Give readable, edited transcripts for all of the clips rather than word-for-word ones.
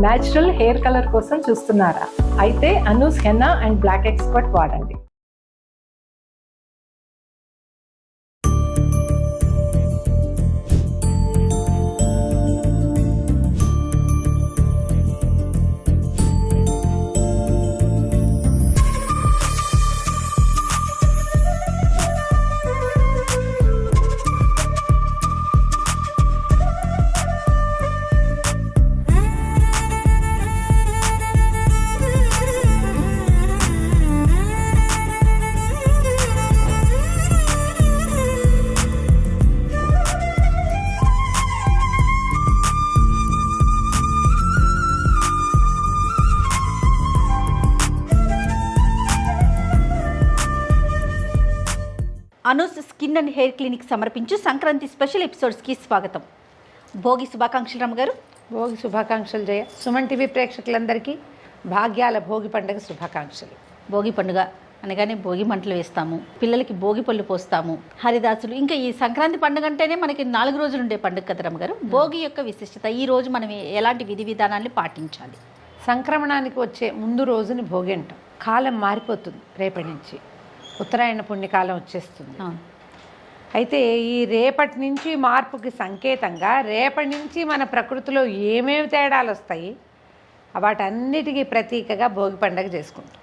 Natural hair colour కోసం చూస్తున్నారా? అయితే Anoos henna and black expert వాడండి. Anoos skin and hair clinic సమర్పించు సంక్రాంతి స్పెషల్ ఎపిసోడ్స్కి స్వాగతం. భోగి శుభాకాంక్షలు రమ్మగారు. భోగి శుభాకాంక్షలు జయ. సుమన్ టీవీ ప్రేక్షకులందరికీ భాగ్యాల భోగి పండుగ శుభాకాంక్షలు. భోగి పండుగ అనగానే భోగి మంటలు వేస్తాము, పిల్లలకి భోగి పళ్ళు పోస్తాము, హరిదాసులు. ఇంకా ఈ సంక్రాంతి పండుగ అంటేనే మనకి 4 రోజులు ఉండే పండుగ కదా రమ్మగారు. భోగి యొక్క విశిష్టత, ఈ రోజు మనం ఎలాంటి విధి విధానాన్ని పాటించాలి? సంక్రమణానికి వచ్చే ముందు రోజుని భోగి అంటాం. కాలం మారిపోతుంది, రేపటి నుంచి ఉత్తరాయణ పుణ్యకాలం వచ్చేస్తుంది. అయితే ఈ రేపటి నుంచి మార్పుకి సంకేతంగా రేపటి నుంచి మన ప్రకృతిలో ఏమేమి తేడాలు వస్తాయి, వాటన్నిటికీ ప్రతీకగా భోగి పండుగ చేసుకుంటాం.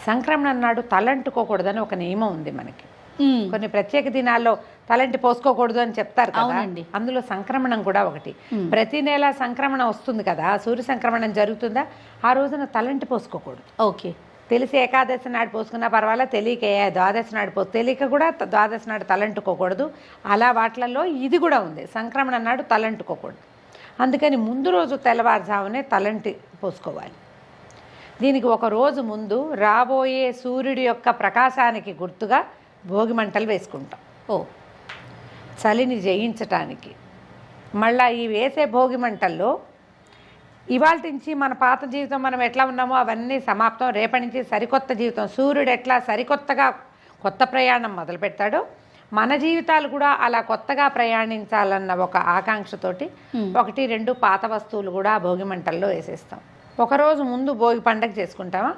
సంక్రమణ నాడు తలంటుకోకూడదని ఒక నియమం ఉంది మనకి. కొన్ని ప్రత్యేక దినాల్లో తలంటి పోసుకోకూడదు అని చెప్తారు కదా, అందులో సంక్రమణం కూడా ఒకటి. ప్రతి నెల సంక్రమణ వస్తుంది కదా, సూర్య సంక్రమణం జరుగుతుందా, ఆ రోజున తలంటి పోసుకోకూడదు. ఓకే, తెలిసి ఏకాదశి నాడు పోసుకున్నా పర్వాలేదు, తెలియక ద్వాదశి నాడు తెలియక కూడా ద్వాదశి నాడు తలంటుకోకూడదు. అలా వాటిలలో ఇది కూడా ఉంది, సంక్రమణ నాడు తలంటుకోకూడదు. అందుకని ముందు రోజు తెల్లవారుజామునే తలంటి పోసుకోవాలి. దీనికి ఒక రోజు ముందు రాబోయే సూర్యుడి యొక్క ప్రకాశానికి గుర్తుగా భోగి మంటలు వేసుకుంటాం. చలిని జయించటానికి. మళ్ళీ ఈ వేసే భోగి మంటల్లో ఇవాళ నుంచి మన పాత జీవితం మనం ఎట్లా ఉన్నామో అవన్నీ సమాప్తం. రేపటి నుంచి సరికొత్త జీవితం. సూర్యుడు ఎట్లా సరికొత్తగా కొత్త ప్రయాణం మొదలు పెడతాడో, మన జీవితాలు కూడా అలా కొత్తగా ప్రయాణించాలన్న ఒక ఆకాంక్షతోటి 1-2 పాత వస్తువులు కూడా భోగి మంటల్లో వేసేస్తాం. ఒకరోజు ముందు భోగి పండుగ చేసుకుంటామా?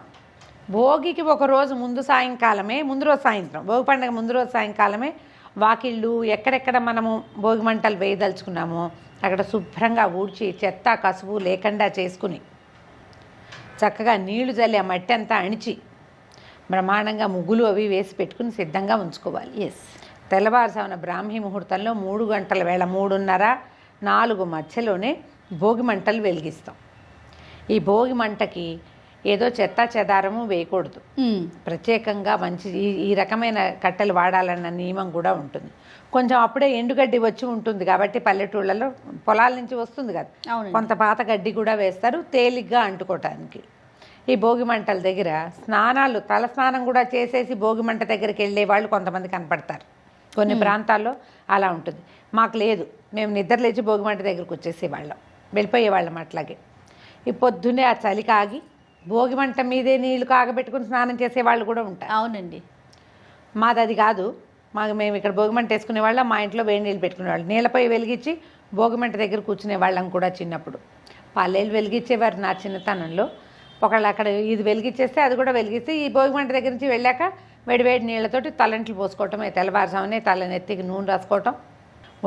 భోగికి ఒక రోజు ముందు సాయంకాలమే, ముందు రోజు సాయంత్రం, భోగి పండుగ ముందు రోజు సాయంకాలమే వాకిళ్ళు ఎక్కడెక్కడ మనము భోగి మంటలు వేయదలుచుకున్నామో అక్కడ శుభ్రంగా ఊడ్చి చెత్త కసువు లేకుండా చేసుకుని చక్కగా నీళ్లు జల్లి ఆ మట్టి అంతా అణిచి బ్రహ్మాండంగా ముగ్గులు అవి వేసి పెట్టుకుని సిద్ధంగా ఉంచుకోవాలి. తెల్లవారుజామున బ్రాహ్మీ ముహూర్తంలో 3 గంటల వేళ 3:30-4 మధ్యలోనే భోగి మంటలు వెలిగిస్తాం. ఈ భోగి మంటకి ఏదో చెత్త చెదారము వేయకూడదు. ప్రత్యేకంగా మంచి ఈ రకమైన కట్టెలు వాడాలన్న నియమం కూడా ఉంటుంది. కొంచెం అప్పుడే ఎండుగడ్డి వచ్చి ఉంటుంది కాబట్టి పల్లెటూళ్ళలో పొలాల నుంచి వస్తుంది కదా, కొంత పాత గడ్డి కూడా వేస్తారు తేలిగ్గా అంటుకోవటానికి. ఈ భోగి మంటల దగ్గర స్నానాలు, తల స్నానం కూడా చేసేసి భోగి మంట దగ్గరికి వెళ్ళే వాళ్ళు కొంతమంది కనపడతారు. కొన్ని ప్రాంతాల్లో అలా ఉంటుంది. మాకు లేదు, మేము నిద్ర లేచి భోగి మంట దగ్గరికి వచ్చేసేవాళ్ళం, వెళ్ళిపోయేవాళ్ళం. అట్లాగే ఈ పొద్దున్నే ఆ చలి కాగి భోగి మంట మీదే నీళ్లు కాగబెట్టుకుని స్నానం చేసేవాళ్ళు కూడా ఉంటారు. అవునండి, మాది అది కాదు. మేము ఇక్కడ భోగి మంట వేసుకునే వాళ్ళం, మా ఇంట్లో వేడి నీళ్ళు పెట్టుకునేవాళ్ళు. నీళ్ళపై వెలిగించి భోగి మంట దగ్గర కూర్చునే వాళ్ళం కూడా చిన్నప్పుడు. పల్లెలు వెలిగించేవారు నా చిన్నతనంలో. ఒకళ్ళు అక్కడ ఇది వెలిగించేస్తే అది కూడా వెలిగిస్తే ఈ భోగి మంట దగ్గర నుంచి వెళ్ళాక వేడి నీళ్ళతోటి తలంట్లు పోసుకోవటం, తెల్లవారుజామునే తలనెత్తికి నూనె రాసుకోవటం,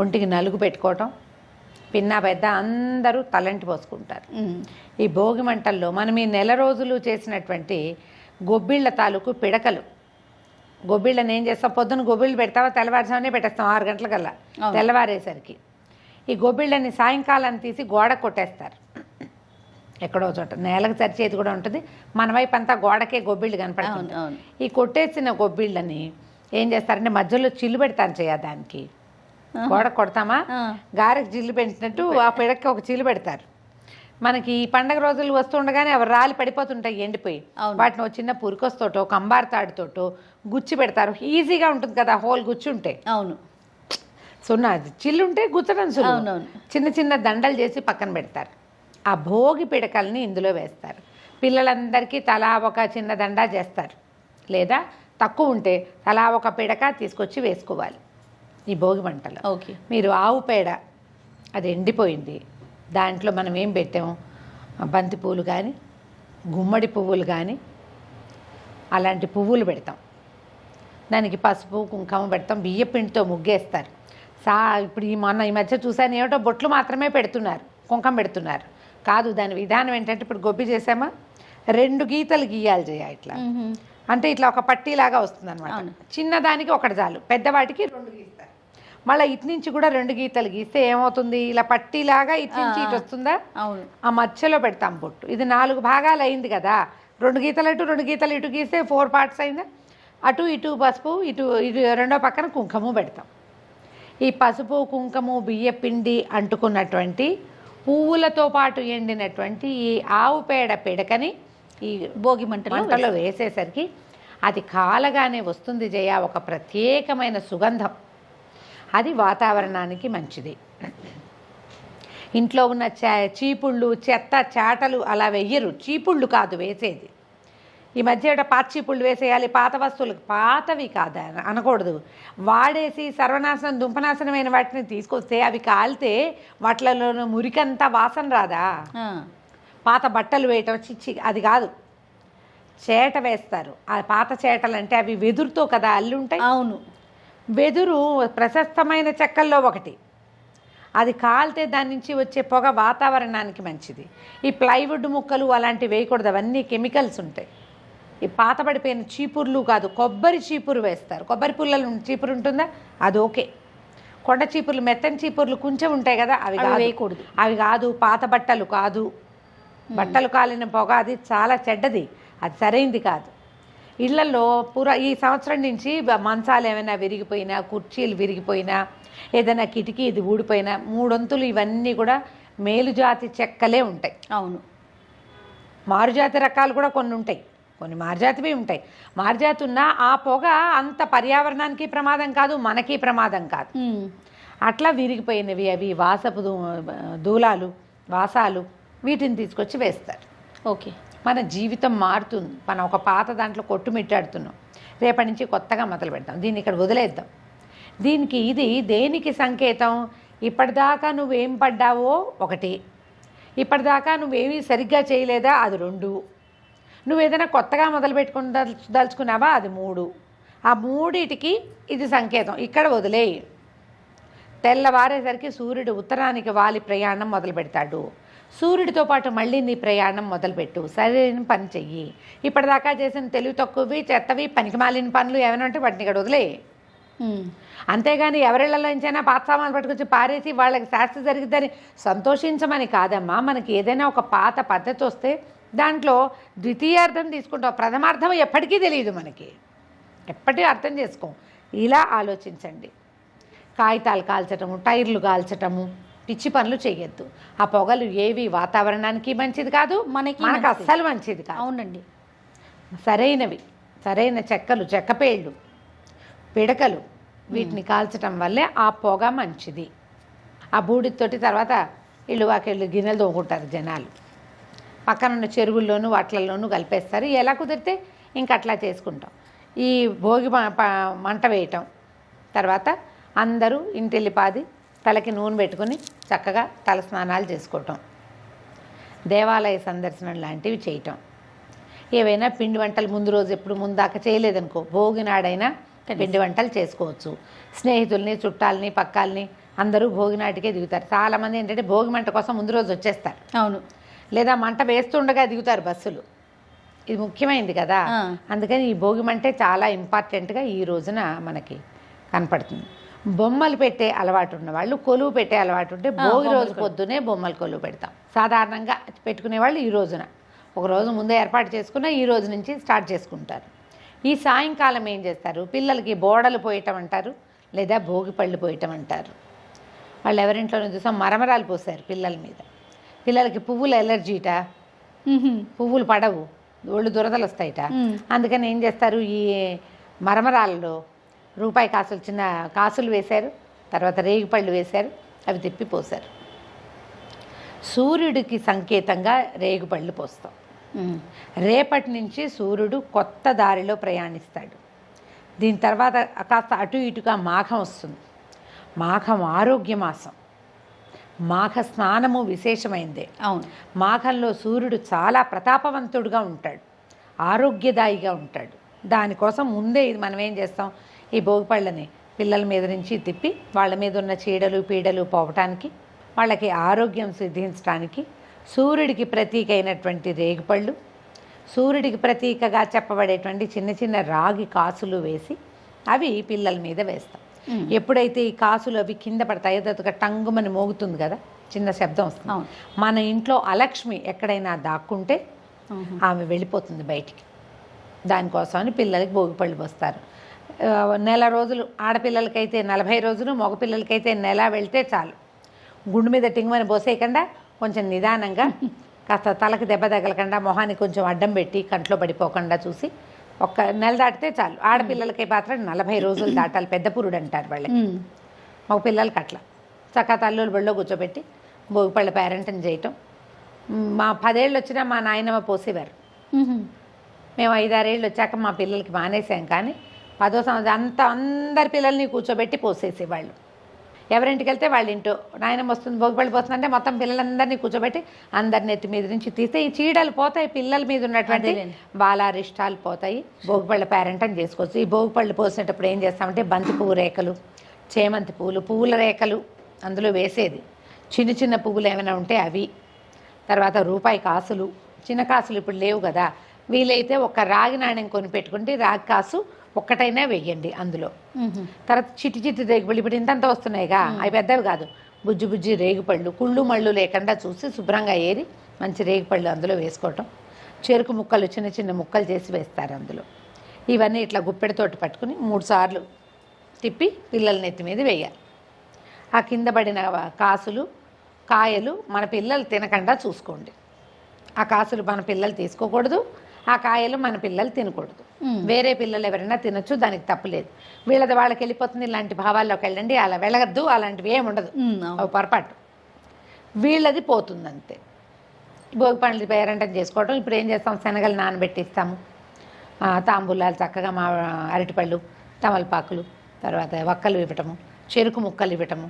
ఒంటికి నలుగు పెట్టుకోవటం, పిన్నా పెద్ద అందరూ తలంటి పోసుకుంటారు. ఈ భోగి మంటల్లో మనం ఈ నెల రోజులు చేసినటువంటి గొబ్బిళ్ళ తాలూకు పిడకలు, గొబ్బిళ్ళని ఏం చేస్తాం, పొద్దున్న గొబ్బిళ్ళు పెడతావా, తెల్లవారుజామునే పెట్టేస్తాం 6 గంటలకల్లా. తెల్లవారేసరికి ఈ గొబ్బిళ్ళని సాయంకాలం తీసి గోడ కొట్టేస్తారు. ఎక్కడో చోట నేలకు సరిచేది కూడా ఉంటుంది, మన వైపు అంతా గోడకే గొబ్బిళ్ళు కనపడుతుంది. ఈ కొట్టేసిన గొబ్బిళ్ళని ఏం చేస్తారంటే మధ్యలో చిల్లు పెడతాను దానికి. గోడ కొడతామా, గారెకి చిల్లు పెట్టినట్టు ఆ పిడక్కి ఒక చిల్లు పెడతారు. మనకి ఈ పండగ రోజులు వస్తుండగానే అవి రాలి పడిపోతుంటాయి ఎండిపోయి. వాటిని ఒక చిన్న పురికొస్తోటో కంబార్ తాడుతోటో గుచ్చి పెడతారు. ఈజీగా ఉంటుంది కదా, హోల్ గుచ్చి ఉంటే. అవును, సున్నా చిల్లుంటే గుచ్చడం సులువు. చిన్న చిన్న దండలు చేసి పక్కన పెడతారు. ఆ భోగి పిడకల్ని ఇందులో వేస్తారు. పిల్లలందరికీ తలా ఒక చిన్న దండా చేస్తారు, లేదా తక్కువ ఉంటే తలా ఒక పిడక తీసుకొచ్చి వేసుకోవాలి ఈ భోగి మంటలో. మీరు ఆవు పేడ అది ఎండిపోయింది, దాంట్లో మనం ఏం పెట్టాము, బంతి పువ్వులు కానీ గుమ్మడి పువ్వులు కానీ అలాంటి పువ్వులు పెడతాం. దానికి పసుపు కుంకుమ పెడతాం, బియ్యపిండితో ముగ్గేస్తారు. ఇప్పుడు ఈ మధ్య చూసాను ఏమిటో బొట్లు మాత్రమే పెడుతున్నారు, కుంకుమ పెడుతున్నారు. కాదు, దాని విధానం ఏంటంటే ఇప్పుడు గొబ్బి చేసామా 2 గీతలు గీయాలి చేయాలి ఇట్లా. అంటే ఇట్లా ఒక పట్టీలాగా వస్తుంది అనమాట. చిన్నదానికి ఒకటి చాలు, పెద్దవాటికి 2 గీస్తారు. మళ్ళీ ఇటు నుంచి కూడా 2 గీతలు గీస్తే ఏమవుతుంది, ఇలా పట్టీలాగా ఇటు నుంచి ఇటు వస్తుందా. ఆ మధ్యలో పెడతాం బొట్టు. ఇది 4 భాగాలు అయింది కదా, 2 గీతలు అటు 2 గీతలు ఇటు గీస్తే 4 పార్ట్స్ అయిందా. అటు ఇటు పసుపు, ఇటు రెండో పక్కన కుంకుమ పెడతాం. ఈ పసుపు కుంకుమ బియ్యపిండి అంటుకున్నటువంటి పువ్వులతో పాటు ఎండినటువంటి ఈ ఆవు పేడ పిడకని ఈ భోగి మంటలో వేసేసరికి అది కాలగానే వస్తుంది జయ ఒక ప్రత్యేకమైన సుగంధం. అది వాతావరణానికి మంచిది. ఇంట్లో ఉన్న చీపుళ్ళు చెత్త చాటలు అలా వెయ్యరు, చీపుళ్ళు కాదు వేసేది. ఈ మధ్య పాత చీపుళ్ళు వేసేయాలి, పాత వస్తువులు, పాతవి కాదు అనకూడదు. వాడేసి సర్వనాశనం దుంపనాశనమైన వాటిని తీసుకొస్తే అవి కాలితే వాటిలలో మురికంతా వాసన రాదా. పాత బట్టలు వేయటం చిచ్చి అది కాదు, చేట వేస్తారు. ఆ పాత చేటలు అంటే అవి వెదురుతో కదా అల్లి ఉంటాయి. అవును, వెదురు ప్రశస్తమైన చెక్కల్లో ఒకటి. అది కాలితే దాని నుంచి వచ్చే పొగ వాతావరణానికి మంచిది. ఈ ప్లైవుడ్ ముక్కలు అలాంటివి వేయకూడదు, అవన్నీ కెమికల్స్ ఉంటాయి. ఈ పాతబడిపోయిన చీపుర్లు కాదు, కొబ్బరి చీపురు వేస్తారు. కొబ్బరి పుల్లలు చీపురు ఉంటుందా, అది ఓకే. కొండ చీపుర్లు మెత్తని చీపుర్లు కొంచెం ఉంటాయి కదా, అవి వేయకూడదు. అవి కాదు, పాత బట్టలు కాదు. బట్టలు కాలిన పొగ అది చాలా చెడ్డది, అది సరైంది కాదు. ఇళ్లలో ఈ సంవత్సరం నుంచి మంచాలు ఏమైనా విరిగిపోయినా, కుర్చీలు విరిగిపోయినా, ఏదైనా కిటికీ ఇది ఊడిపోయినా 3 వంతులు ఇవన్నీ కూడా మేలుజాతి చెక్కలే ఉంటాయి. అవును, మారుజాతి రకాలు కూడా కొన్ని ఉంటాయి, కొన్ని మారుజాతివి ఉంటాయి. మారుజాతి ఉన్నా ఆ పొగ అంత పర్యావరణానికి ప్రమాదం కాదు, మనకి ప్రమాదం కాదు. అట్లా విరిగిపోయినవి అవి వాసపు దూలాలు వాసాలు వీటిని తీసుకొచ్చి వేస్తారు. ఓకే, మన జీవితం మారుతుంది. మనం ఒక పాత దాంట్లో కొట్టుమిట్టాడుతున్నాం, రేపటి నుంచి కొత్తగా మొదలు పెడతాం. దీన్ని ఇక్కడ వదిలేద్దాం. దీనికి ఇది దేనికి సంకేతం, ఇప్పటిదాకా నువ్వేం పడ్డావో 1, ఇప్పటిదాకా నువ్వేమీ సరిగ్గా చేయలేదా అది 2, నువ్వు ఏదైనా కొత్తగా మొదలు పెట్టుకుని దలుచుకున్నావా అది 3. ఆ 3టికి ఇది సంకేతం. ఇక్కడ వదిలేయి. తెల్లవారేసరికి సూర్యుడు ఉత్తరానికి వాలి ప్రయాణం మొదలు పెడతాడు. సూర్యుడితో పాటు మళ్ళీ నీ ప్రయాణం మొదలుపెట్టు. సరైన పని చెయ్యి. ఇప్పటిదాకా చేసిన తెలివి తక్కువవి చెత్తవి పనికిమాలిన పనులు ఏమైనా ఉంటే వాటిని ఇక్కడ వదిలేయి. అంతేగాని ఎవరిళ్లలో నుంచైనా పాత సామాన్లు పట్టుకొచ్చి పారేసి వాళ్ళకి శాస్త్ర జరిగిద్దని సంతోషించమని కాదమ్మా. మనకి ఏదైనా ఒక పాత పద్ధతి వస్తే దాంట్లో ద్వితీయార్థం తీసుకుంటాం, ప్రథమార్థం ఎప్పటికీ తెలియదు మనకి. ఎప్పటికీ అర్థం చేసుకోం. ఇలా ఆలోచించండి. కాగితాలు కాల్చటము, టైర్లు కాల్చటము, పిచ్చి పనులు చేయొద్దు. ఆ పొగలు ఏవి వాతావరణానికి మంచిది కాదు, మనకు అస్సలు మంచిది కాదు. అవునండి, సరైనవి, సరైన చెక్కలు, చెక్కపేళ్ళు, పిడకలు వీటిని కాల్చటం వల్లే ఆ పొగ మంచిది. ఆ బూడితోటి తర్వాత ఇళ్ళు వాకిళ్ళు గిన్నెలు తోముకుంటారు జనాలు. పక్కనున్న చెరువుల్లోనూ వాటిల్లోనూ కలిపేస్తారు. ఎలా కుదిరితే ఇంక అట్లా చేసుకుంటాం. ఈ భోగి మంట వేయటం తర్వాత అందరూ ఇంటిల్లిపాది తలకి నూనె పెట్టుకుని చక్కగా తల స్నానాలు చేసుకోవటం, దేవాలయ సందర్శనం లాంటివి చేయటం. ఏవైనా పిండి వంటలు ముందు రోజు ఎప్పుడు ముందాక చేయలేదనుకో, భోగి నాడైనా పిండి వంటలు చేసుకోవచ్చు. స్నేహితుల్ని చుట్టాలని పక్కాలని అందరూ భోగి నాటికే దిగుతారు. చాలామంది ఏంటంటే భోగి మంట కోసం ముందు రోజు వచ్చేస్తారు. అవును, లేదా మంట వేస్తుండగా దిగుతారు బస్సులు. ఇది ముఖ్యమైనది కదా, అందుకని ఈ భోగి మంటే చాలా ఇంపార్టెంట్గా ఈ రోజున మనకి కనపడుతుంది. బొమ్మలు పెట్టే అలవాటు ఉన్న వాళ్ళు, కొలువు పెట్టే అలవాటు ఉంటే భోగి రోజు పొద్దునే బొమ్మలు కొలువు పెడతాం. సాధారణంగా పెట్టుకునే వాళ్ళు ఈ రోజున ఒక రోజు ముందే ఏర్పాటు చేసుకున్న ఈ రోజు నుంచి స్టార్ట్ చేసుకుంటారు. ఈ సాయంకాలం ఏం చేస్తారు, పిల్లలకి బోడలు పోయటం అంటారు, లేదా భోగి పళ్ళు పోయటం అంటారు. వాళ్ళు ఎవరింట్లోనే చూసాం మరమరాలు పోసారు పిల్లల మీద. పిల్లలకి పువ్వులు ఎలర్జీట, పువ్వులు పడవు, ఒళ్ళు దురదలు వస్తాయిట. అందుకని ఏం చేస్తారు, ఈ మరమరాలలో రూపాయి కాసులు, చిన్న కాసులు వేశారు, తర్వాత రేగిపళ్ళు వేశారు, అవి తిప్పిపోసారు. సూర్యుడికి సంకేతంగా రేగుపళ్ళు పోస్తాం. రేపటి నుంచి సూర్యుడు కొత్త దారిలో ప్రయాణిస్తాడు. దీని తర్వాత కాస్త అటు ఇటుగా మాఘం వస్తుంది. మాఘం ఆరోగ్య మాసం. మాఘ స్నానము విశేషమైందే. అవును. మాఘంలో సూర్యుడు చాలా ప్రతాపవంతుడుగా ఉంటాడు, ఆరోగ్యదాయిగా ఉంటాడు. దానికోసం ముందే ఇది మనం ఏం చేస్తాం, ఈ భోగిపళ్ళని పిల్లల మీద నుంచి తిప్పి వాళ్ళ మీద ఉన్న చీడలు పీడలు పోవటానికి, వాళ్ళకి ఆరోగ్యం సిద్ధించడానికి సూర్యుడికి ప్రతీక అయినటువంటి రేగిపళ్ళు, సూర్యుడికి ప్రతీకగా చెప్పబడేటువంటి చిన్న చిన్న రాగి కాసులు వేసి అవి పిల్లల మీద వేస్తాం. ఎప్పుడైతే ఈ కాసులు అవి కింద పడతాయో దొరక టంగుమని మోగుతుంది కదా, చిన్న శబ్దం వస్తుంది. మన ఇంట్లో అలక్ష్మి ఎక్కడైనా దాక్కుంటే ఆమె వెళ్ళిపోతుంది బయటికి. దానికోసమని పిల్లలకి భోగిపళ్ళు పోస్తారు. నెల రోజులు ఆడపిల్లలకైతే 40 రోజులు, మగపిల్లలకైతే నెల వెళ్తే చాలు. గుండు మీద టింగుమని పోసేయకుండా కొంచెం నిదానంగా కాస్త తలకి దెబ్బ తగలకుండా మొహానికి కొంచెం అడ్డం పెట్టి కంట్లో పడిపోకుండా చూసి ఒక్క నెల దాటితే చాలు. ఆడపిల్లలకి మాత్రం 40 రోజులు దాటాలి, పెద్ద పురుడు అంటారు వాళ్ళకి. మగ పిల్లలకి అట్లా చక్కగా తల్లులు బళ్ళో కూర్చోబెట్టి భోగిపళ్ళ పేరెంట్ని చేయటం. మా 10 ఏళ్ళు వచ్చినా మా నాయనమ్మ పోసేవారు. మేము 5-6 ఏళ్ళు వచ్చాక మా పిల్లలకి మానేసాం. కానీ 10వ సంవత్సరం అందరి పిల్లల్ని కూర్చోబెట్టి పోసేసేవాళ్ళు. ఎవరింటికి వెళ్తే వాళ్ళ ఇంటో నాయనమ్మ వస్తుంది భోగిపళ్ళు పోస్తుందంటే మొత్తం పిల్లలందరినీ కూర్చోబెట్టి అందరిని ఎత్తి మీద నుంచి తీస్తే ఈ చీడలు పోతాయి, పిల్లల మీద ఉన్నటువంటి బాలారిష్టాలు పోతాయి. భోగిపళ్ళ పేరెంటని చేసుకోవచ్చు. ఈ భోగిపళ్ళు పోసేటప్పుడు ఏం చేస్తామంటే బంతి పువ్వు రేఖలు, చేమంతి పువ్వులు, పువ్వుల రేఖలు అందులో వేసేది. చిన్న చిన్న పువ్వులు ఏమైనా ఉంటే అవి, తర్వాత రూపాయి కాసులు, చిన్న కాసులు ఇప్పుడు లేవు కదా, వీలైతే ఒక రాగి నాణ్యం కొని పెట్టుకుంటే రాగి కాసు ఒక్కటైనా వేయండి అందులో. తర్వాత చిట్టి చిట్టి రేగిపళ్ళు ఇప్పుడు ఇంతంత వస్తున్నాయిగా, అవి పెద్దవి కాదు, బుజ్జి బుజ్జి రేగిపళ్ళు, కుళ్ళు మళ్ళు లేకుండా చూసి శుభ్రంగా ఏరి మంచి రేగిపళ్ళు అందులో వేసుకోవటం. చెరుకు ముక్కలు చిన్న చిన్న ముక్కలు చేసి వేస్తారు అందులో. ఇవన్నీ ఇట్లా గుప్పెడితోటి పట్టుకుని 3 సార్లు తిప్పి పిల్లల నెత్తి మీద వేయాలి. ఆ కింద పడిన కాసులు కాయలు మన పిల్లలు తినకుండా చూసుకోండి. ఆ కాసులు మన పిల్లలు తీసుకోకూడదు, ఆ కాయలు మన పిల్లలు తినకూడదు. వేరే పిల్లలు ఎవరైనా తినొచ్చు, దానికి తప్పులేదు. వీళ్ళది వాళ్ళకి వెళ్ళిపోతుంది, ఇలాంటి భావాల్లోకి వెళ్ళండి, అలా వెళ్ళగద్దు, అలాంటివి ఏమి ఉండదు, పొరపాటు. వీళ్ళది పోతుంది అంతే. భోగి పండ్లు పేరంటం చేసుకోవటం. ఇప్పుడు ఏం చేస్తాం, శనగలు నానబెట్టిస్తాము, తాంబూలాలు చక్కగా మా అరటిపళ్ళు, తమలపాకులు, తర్వాత వక్కలు ఇవ్వటము, చెరుకు ముక్కలు ఇవ్వటము,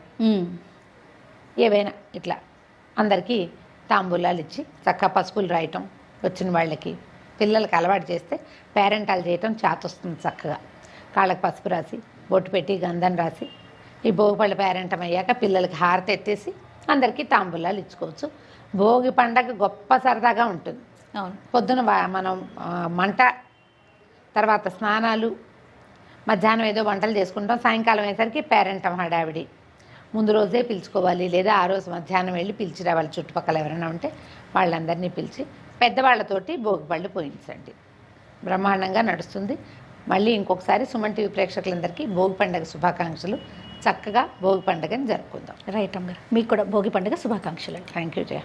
ఏవైనా ఇట్లా అందరికీ తాంబూలాలు ఇచ్చి చక్కగా పసుపులు రాయటం. వచ్చిన వాళ్ళకి పిల్లలకి అలవాటు చేస్తే పేరెంటాలు చేయటం చేతొస్తుంది. చక్కగా కాళ్ళకి పసుపు రాసి బొట్టు పెట్టి గంధం రాసి ఈ భోగిపళ్ళ పేరెంటం అయ్యాక పిల్లలకి హారతి ఎత్తేసి అందరికీ తాంబూలాలు ఇచ్చుకోవచ్చు. భోగి పండగ గొప్ప సరదాగా ఉంటుంది. పొద్దున మనం మంట, తర్వాత స్నానాలు, మధ్యాహ్నం ఏదో వంటలు చేసుకుంటాం. సాయంకాలం అయ్యేసరికి పేరెంటం హడావిడి. ముందు రోజే పిలుచుకోవాలి, లేదా ఆ రోజు మధ్యాహ్నం వెళ్ళి పిలిచి రావాలి. చుట్టుపక్కల ఎవరైనా ఉంటే వాళ్ళందరినీ పిలిచి పెద్దవాళ్లతోటి భోగిపళ్ళు పోయించండి. బ్రహ్మాండంగా నడుస్తుంది. మళ్ళీ ఇంకొకసారి సుమన్ టీవీ ప్రేక్షకులందరికీ భోగి పండుగ శుభాకాంక్షలు. చక్కగా భోగి పండుగని జరుపుకుందాం. రైట్ అమ్మ, మీకు కూడా భోగి పండుగ శుభాకాంక్షలు. Thank you Jaya.